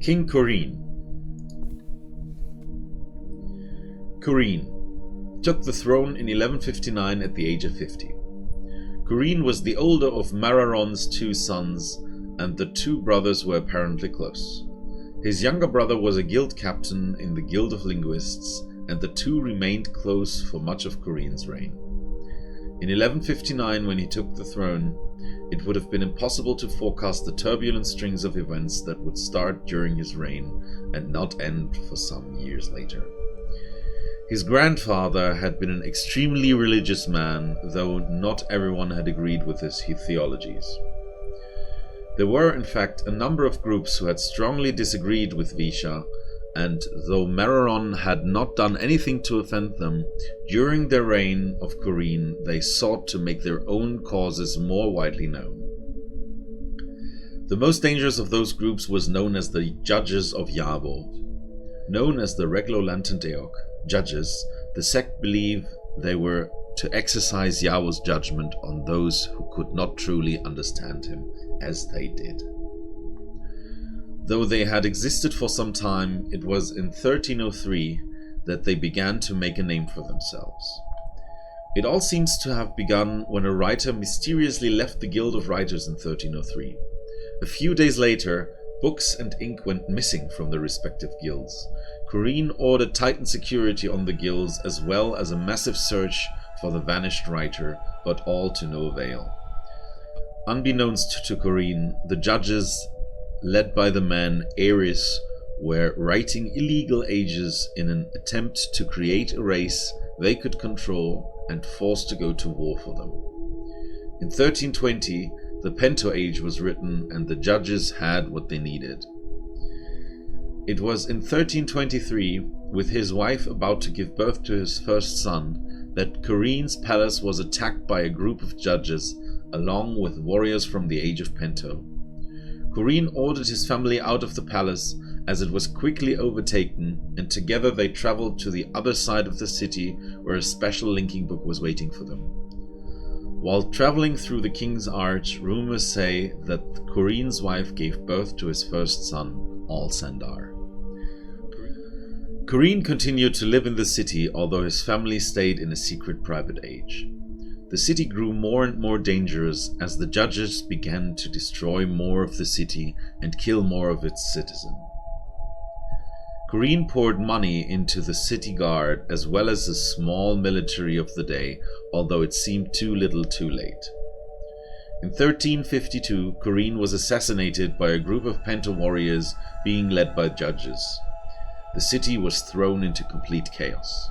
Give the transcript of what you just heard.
King Koreen. Koreen took the throne in 1159 at the age of 50. Koreen was the older of Mararon's two sons, and the two brothers were apparently close. His younger brother was a guild captain in the Guild of Linguists, and the two remained close for much of Koreen's reign. In 1159, when he took the throne, it would have been impossible to forecast the turbulent strings of events that would start during his reign and not end for some years later. His grandfather had been an extremely religious man, though not everyone had agreed with his theologies. There were, in fact, a number of groups who had strongly disagreed with Visha, and though Mararon had not done anything to offend them, during their reign of Koreen they sought to make their own causes more widely known. The most dangerous of those groups was known as the Judges of Yavo. Known as the Reglolantendeok, judges, the sect believed they were to exercise Yahweh's judgment on those who could not truly understand him as they did. Though they had existed for some time, it was in 1303 that they began to make a name for themselves. It all seems to have begun when a writer mysteriously left the Guild of Writers in 1303. A few days later, books and ink went missing from the respective guilds. Koreen ordered tightened security on the guilds as well as a massive search for the vanished writer, but all to no avail. Unbeknownst to Koreen, the judges, led by the man Eris, were writing illegal ages in an attempt to create a race they could control and force to go to war for them. In 1320, the Pento Age was written and the judges had what they needed. It was in 1323, with his wife about to give birth to his first son, that Koreen's palace was attacked by a group of judges, along with warriors from the age of Pento. Koreen ordered his family out of the palace, as it was quickly overtaken, and together they traveled to the other side of the city where a special linking book was waiting for them. While traveling through the king's arch, rumors say that Koreen's wife gave birth to his first son, Al-Sandar. Koreen continued to live in the city, although his family stayed in a secret private age. The city grew more and more dangerous as the judges began to destroy more of the city and kill more of its citizens. Koreen poured money into the city guard as well as the small military of the day, although it seemed too little too late. In 1352, Koreen was assassinated by a group of Pento warriors being led by judges. The city was thrown into complete chaos.